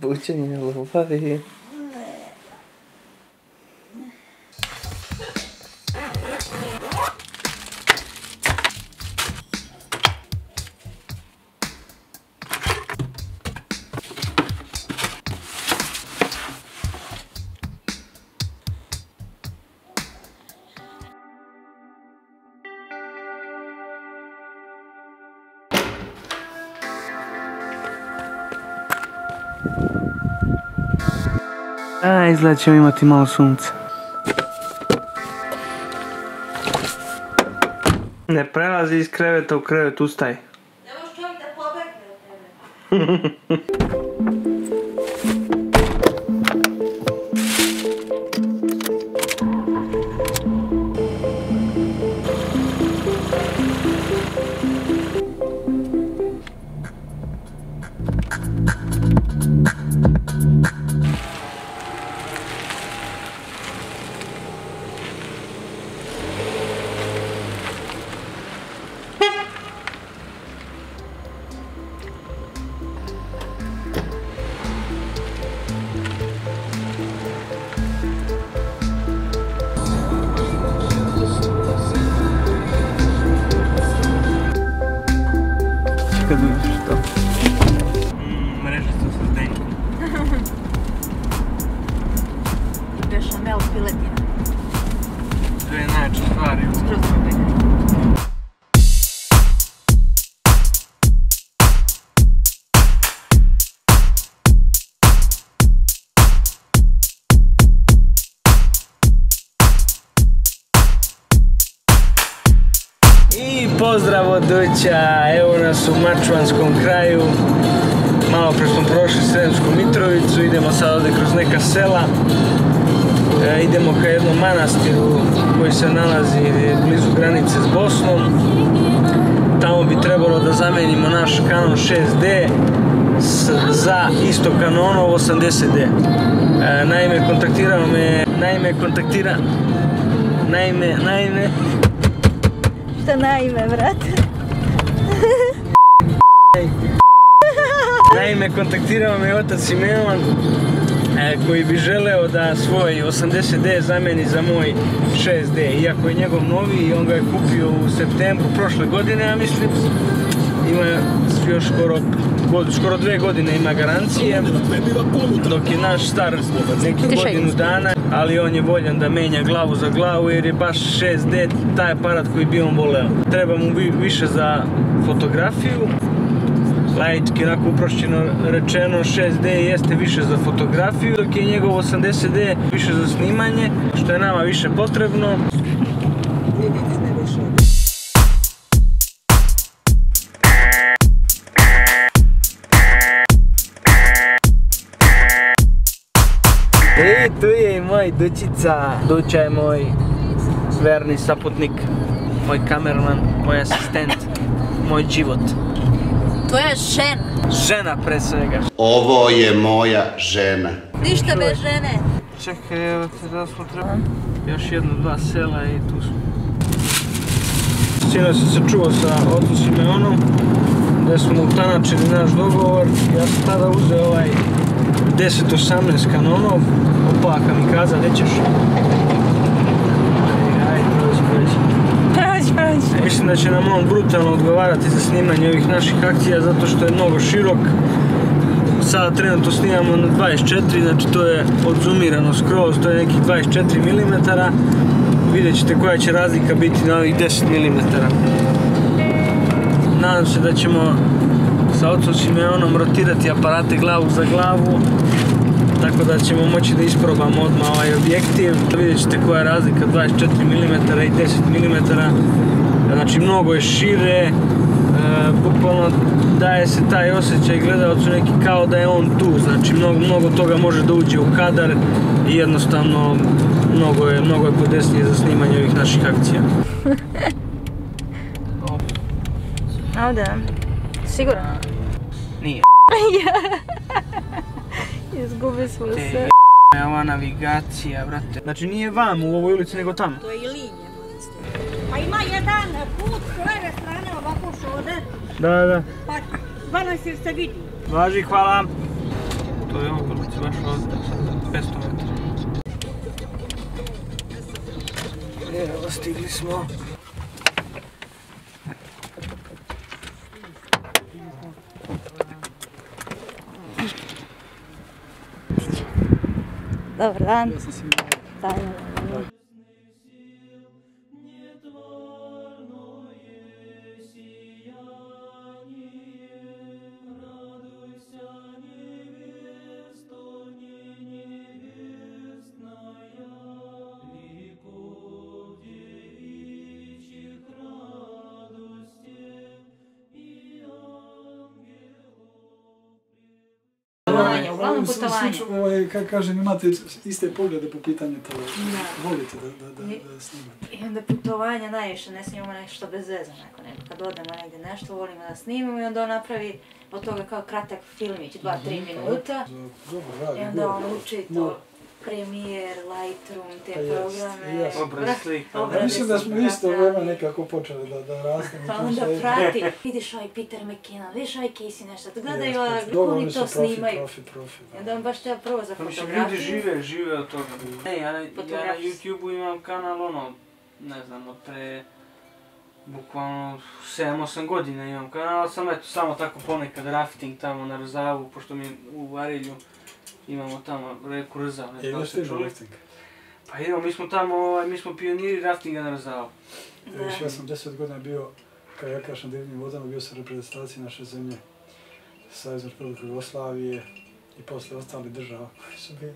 Buđenje ljubavi. Izgleda ćemo imati malo sunca. Ne prelazi iz kreveta u krevet, ustaj. Ne može čovjek da pobegne od tebe. Kad vidiš to. Mrežicu sa zdenkom. Bešamel piletina. To je najjače stvari. Skroz probega. I pozdrav od Duća, evo nas u Mačvanskom kraju. Malo pre smo prošli Sremsku Mitrovicu, idemo sad ovdje kroz neka sela. Idemo ka jednom manastiru koji se nalazi blizu granice s Bosnom. Tamo bi trebalo da zamenimo naš Canon 6D za isto Canonov 80D. Naime, kontaktirao me, Šta naime, brate? Naime, kontaktirao me otac Simeon koji bi želeo da svoj 80D zameni za moj 6D. Iako je njegov novi i on ga je kupio u septembru prošle godine, ja mislim, ima još skoro 2 godine ima garancije, dok je naš star neki godinu dana, ali on je voljan da menja glavu za glavu jer je baš 6D taj aparat koji bi on voleo. Treba mu više za fotografiju, laički, onako uprošćeno rečeno, 6D jeste više za fotografiju, dok je njegov 80D više za snimanje, što je nama više potrebno. Tu je i moj Dućica. Duća je moj verni saputnik, moj kamerman, moj asistent, moj život. Tvoja žena. Žena pre svega. Ovo je moja žena. Ništa bez žene. Čekaj, evo te da smo trebali. Još 1-2 sela i tu smo. Sinoć sam se čuo sa otcom Simeonom, gdje smo utanačili naš dogovor. Ja sam tada uzeo ovaj 10-18 Canonov. Opa, kamikaza, gdje ćeš? Ajde, prođi. Mislim da će nam on brutalno odgovarati za snimanje ovih naših akcija, zato što je mnogo širok. Sada trenutno snimamo na 24, znači to je odzoomirano skroz, to je nekih 24 mm. Vidjet ćete koja će razlika biti na ovih 10 mm. Nadam se da ćemo sa otcom Simeonom rotirati aparate glavu za glavu, tako da ćemo moći da isprobamo odmah ovaj objektiv. Vidjet ćete koja je razlika 24 mm i 10 mm, znači mnogo je šire, bukvalno daje se taj osjećaj gledalcu neki kao da je on tu, znači mnogo toga može da uđe u kadar i jednostavno mnogo je podesnije za snimanje ovih naših akcija. A da, sigurno? Nije. Izgubi smo se. Ova navigacija, brate. Znači nije vam u ovoj ulici, nego tamo. To je i linija. Pa ima jedan put s leve strane ovako šode. Da. Pa 12 se vidi. Važi, hvala. to je on prilici baš ovdje, 500 metara. Evo, stigli smo. Dobar dan. Tanja. Uglavnom putovanje. Kako kažem, imate iste poglede po pitanju toga. Volite da snimate. I onda putovanja najviše, ne snimamo nešto bez veze. Kad odemo negdje nešto, volimo da snimamo i onda on napravi od toga kao kratak filmić, 2-3 minuta. I onda on uči to. Premiere, Lightroom, te programe. Obraz slika. Ja mislim da smo isto vreme nekako počeli da rastemo. Pa onda prati, vidiš ovaj Peter McKinnon, vidiš ovaj Casey nešto, da gledaju kako oni to snimaju. I onda on baš treba prvo za fotografiju. Ljudi žive od toga. Ja na YouTube-u imam kanal, ne znam, od pre bukvalno 7-8 godina imam kanal, ali sam eto samo tako ponekad rafting tamo na Rzavu, pošto mi u Arilju imamo tamo reku Rzav, ne znam da ste čuli. Pa idemo, mi smo pioniri raftinga na Rzavu. Ja sam 10 godina bio kajakaš na divnim vodama, bio sam reprezentaciji naše zemlje, Savezne Republike Jugoslavije i posle ostali država koji su bili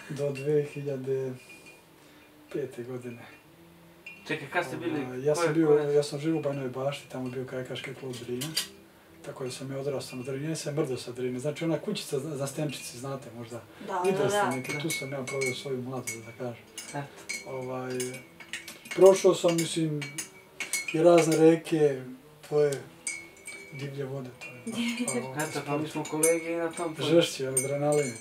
do 2005. godine. Čekaj, kad ste bili? Ja sam živio u Bajnoj Bašti, tamo je bio kajakaški klub Drina. Tako da sam je odrastao na Drini, ja sam mrdo sa Drine. Znači ona kućica za Stenčici, znate možda. Vidjeli ste neki, tu sam ja proveo svoju mladost, da kažem. Prošao sam, mislim, i razne reke, tvoje divlje vode, to je. Eto, pa mi smo kolege i na tom području. Žešći, adrenalin.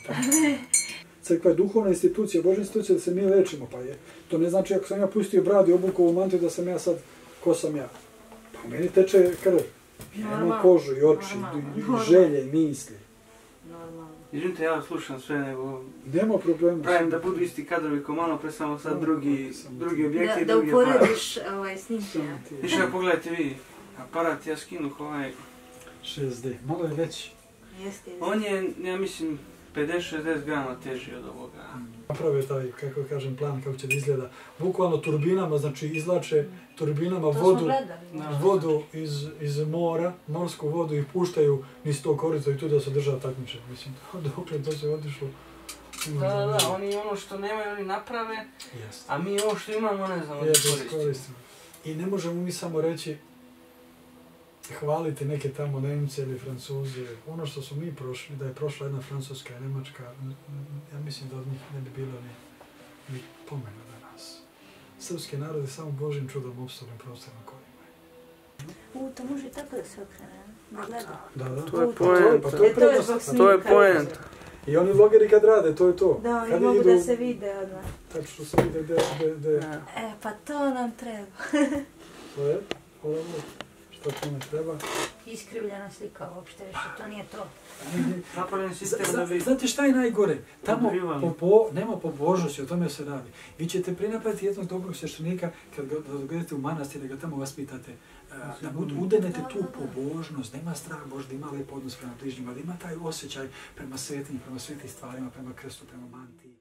Crkva je duhovna institucija, Božja institucija da se mi lečimo, pa je. To ne znači ako sam ja pustio bradu i obukao u mantiju da sam ja sad, ko sam ja? Pa u meni teče krv. Ja imam kožu i oči, i želje i misli. Izvinite, ja slušam sve, nego... Nema problema. Pravim da budu isti kadrovi ko malo pre, samo sad drugi objekti i da drugi aparat. Da uporediš snimke. Više pogledajte vi, aparat ja skinuh ovaj... 6D, malo je veći. On je, ja mislim, 50-60 grama teži od ovoga. Napravio taj, kako kažem, plan kako će da izgleda. Bukvalno turbinama, znači izlače turbinama vodu iz mora, morsku vodu i puštaju niz to korito i tu da se država takmiče. Mislim, dokle to se otišlo. Da, oni ono što nemaju oni naprave, a mi ovo što imamo ne znamo da koristimo. I ne možemo mi samo reći hvaliti neke tamo Nemce ili Francuze. Ono što su mi prošli, da je prošla jedna Francuska i Njemačka, ja mislim da od njih ne bi bilo ni pomena danas. Srpski narod je samo Božjim čudom opstao na prostorima koji imaju. To može i tako da se okrene, da gleda. Da. To je poenta. To je poenta. I oni vlogeri kad rade, to je to. Da, oni mogu da se vide odmah. Tačno se vide gde... Pa to nam treba. To je, što to ne treba. Iskrivljena slika uopšte, više to nije to. Napravljen sistem da vi... Znate šta je najgore? Tamo nema pobožnosti, o tome se radi. Vi ćete prinapraviti jednog dobrog sveštenika kad ga dovedete u manastir, da ga tamo vaspitate. Da udenete tu pobožnost, da ima strah Božji, da ima lep odnos prema bližnjima, da ima taj osjećaj prema svetinji, prema svetim stvarima, prema krstu, prema mantiji.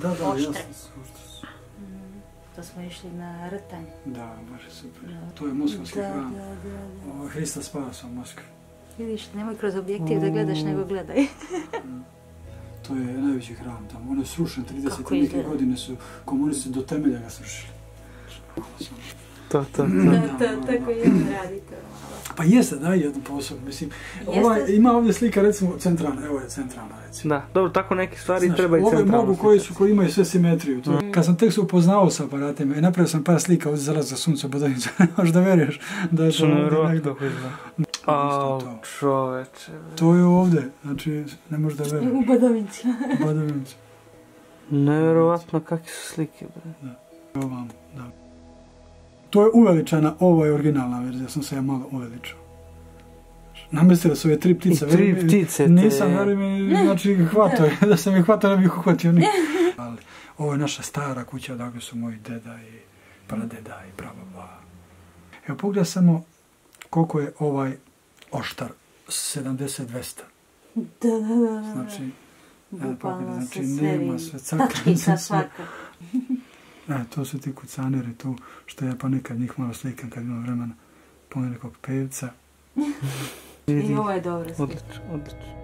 Da, oštre. jasno. To smo išli na Rtanj. Da, baš je super. To je moskovski hram. Hrista spasa u Moskvi. Vidiš, nemoj kroz objektiv da gledaš, nego gledaj. To je najveći hram tamo. On je srušen 30 neke godine su komunisti do temelja ga srušili. To. Tako i on radi to malo. Pa jeste, daj jednu posebno, mislim. Ima ovdje slika, recimo, centralna, evo je centralna, recimo. Da, dobro, tako neke stvari treba i centralno. Ove mogu koji imaju sve simetriju. Kad sam tek se upoznao s aparatima i napravio sam par slika ovdje zalaza sunca Bodovića, ne možeš da veruješ da je to ovdje negdje. Au, čoveče. To je ovdje, znači ne možeš da veruješ. U Bodovića. Bodovića. Nevjerovatno kakve su slike, bre. Da. Ovam, da. To je uveličana, ovo je originalna verzija, sam se ja malo uveličao. Namestile su ove 3 ptice. I 3 ptice. Nisam, verujem, znači hvatao, da sam ih hvatao, ne bih uhvatio ni. Ali ovo je naša stara kuća, odakle su moji deda i pradeda i prababa. Evo pogledaj samo koliko je ovaj oštar, 70-200. Da. Znači, bukvalno znači se sve nema sve caka. Taktica svaka. To su ti kucaneri tu, što ja pa nekad njih malo slikam kad imam vremena. Pone nekog pevca. I ovo je dobro slika. Odlično.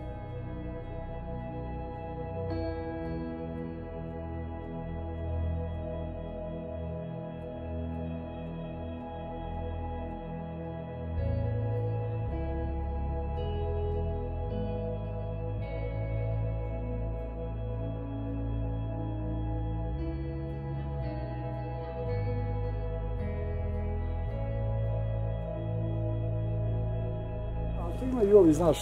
Imaju ovi, znaš,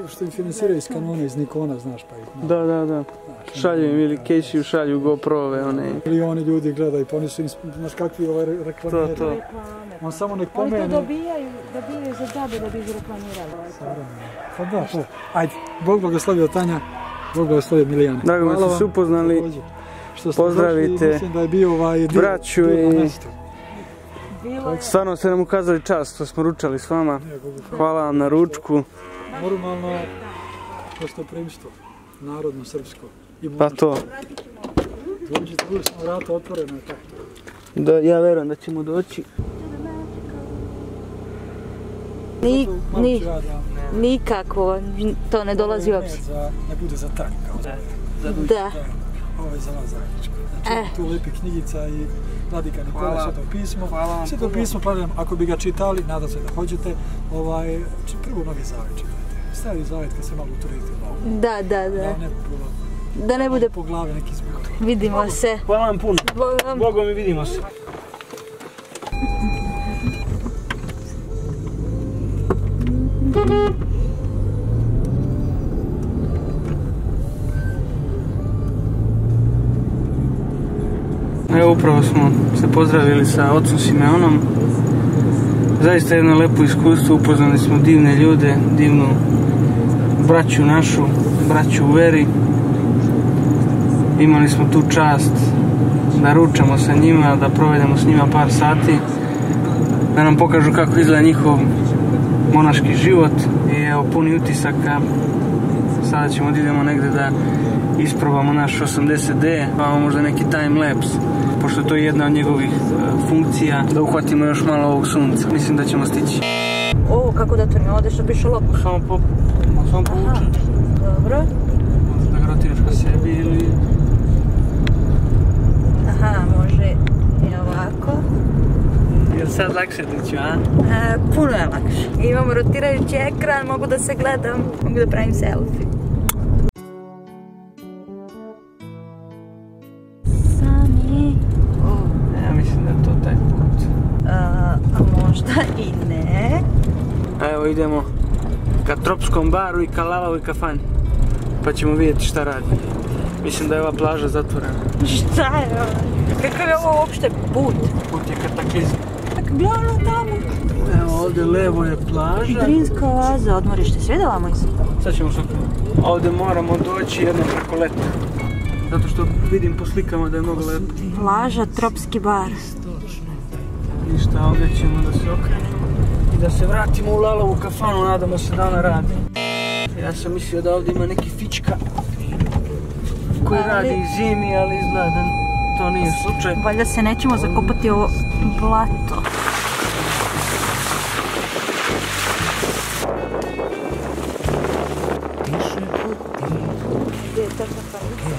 što im financiraju iz kanona, iz Nikona, znaš, pa ih... Da. Šalju im ili Casey šalju GoPro-ove, one... Milioni ljudi gledaju, pa oni su, znaš, kakvi reklameri. To. On samo nek pomene... Oni to dobijaju za džabe da bi ih reklamirali. Pa da, to. Ajde, Bog blagoslovio Tanja, Bog blagoslovio Milijana. Drago mi ste se upoznali, pozdravite braću i... Stvarno ste nam ukazali čast što smo ručali s vama. Hvala vam na ručku. Normalno gostoprimstvo, narodno, srpsko. Pa to. Dođite, uvijek smo vrata otvorena. Da, ja verujem da ćemo doći. Nikako, to ne dolazi u obzir. Ne bude za tak. Da. Ovo je za vas zajedničko. Znači, tu lijepi knjigica i Vladika Nikola, Sveto pismo. Sveto pismo, planiram, ako bi ga čitali, nadam se da hoćete, prvo Novi Zavet čitajte. Stari Zavet kad se malo uturite malo. Da. Da ne bude po glavi neki zbog. Vidimo se. Hvala vam puno. Bogom i vidimo se. Evo upravo smo se pozdravili sa ocom Simeonom. Zaista jedno lepo iskustvo, upoznali smo divne ljude, divnu braću našu, braću u veri. Imali smo tu čast da ručamo sa njima, da provedemo s njima par sati, da nam pokažu kako izgleda njihov monaški život i evo puni utisaka. Sada ćemo da idemo negdje da isprobamo naš 80D, pa možda neki time-lapse, pošto to je jedna od njegovih funkcija, da uhvatimo još malo ovog sunca. Mislim da ćemo stići. Ovo, kako da otvorim? Ovo što piše lopku? Samo povučem. Dobro. Da ga rotiraš ka sebi ili... Aha, može i ovako. Je li sad lakše dići, a? Puno je lakše. Imamo rotirajući ekran, mogu da se gledam, mogu da pravim selfie. Ja mislim da je to taj put. A možda i ne. Evo idemo ka Tropskom baru i ka Lalavoj kafani. Pa ćemo vidjeti šta radi. Mislim da je ova plaža zatvorena. Šta je ovo? Kakav je ovo uopšte put? Put je kataklizam. Tako gledano tamo. Evo ovdje levo je plaža. Grinska oaza, odmorište, sve da vamo iz? Sad ćemo što... Ovdje moramo doći jedno preko leta. Zato što vidim po slikama da je mnogo lepo. Plaža, Tropski bar. Ništa, ovdje ćemo da se okrenemo i da se vratimo u Lalovu kafanu, nadamo se da ona radi. Ja sam mislio da ovdje ima neki fička. koji radi zimi, ali izgleda da to nije slučaj. Valjda se nećemo zakopati ovo blato. Gdje je ta kapalica?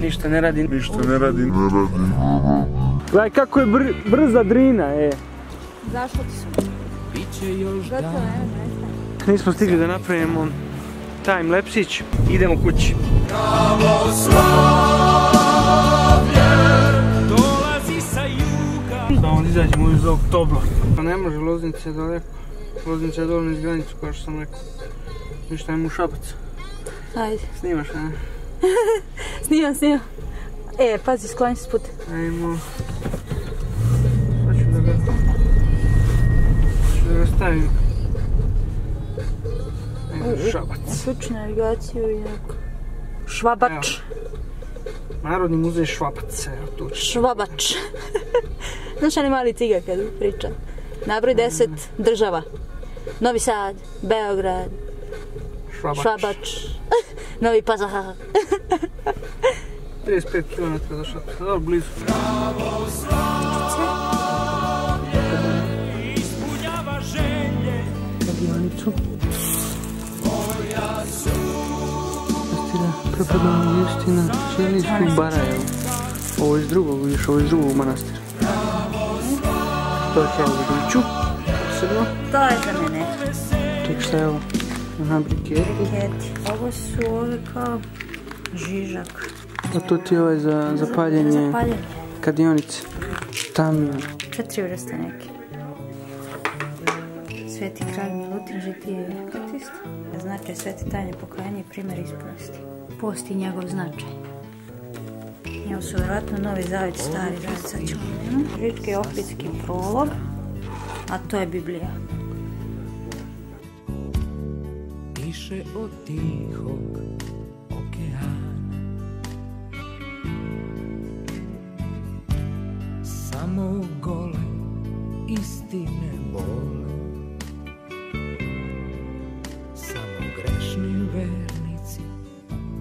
Ništa ne radim. Gledaj kako je brza drina, Zašlo ti smo. Gotovo, Nismo stigli da napravimo time-lapsić, idemo kući. Da on izađemo iz ovog tobla. Ne može, Loznica je daleko. Loznica je dovoljno iz granicu, kao što sam rekao. Ništa, ajmo u Šabac. Ajde. Snimaš, ne? Snimam. Pazi, skloni se s puta. Ajmo. Sad ću da ga stavim. Šabac. Uključi navigaciju i jako. Švabač. Narodni muzej Švabac. Švabač. Znaš onaj mali ciga kad priča? Nabroj 10 država. Novi Sad, Beograd, Švabač, Novi Pazar. 35 km do Šapca, dobro blizu. Kadionicu. Pastira prepadala vijesti na Ćelijsku Barajevu. Ovo je iz drugog manastira. To je kao vidiću, posebno. To je za mene. Ček, šta je ovo? Aha, briketi. Ovo su ove kao žižak. A to ti je ovaj za paljenje kadionice. Tamion. 4 vrste neke. Sveti kralj Milutin, žitije i katist. Značaj sveti tajne pokajanje i primjer ispovesti. Post i njegov značaj. Evo su vjerojatno Novi Zavjet, Stari Zavjet, sad ćemo vidjeti. Ritki Ohridski prolog, a to je Biblija. Piše od tihog okeana, samo gole istine bole.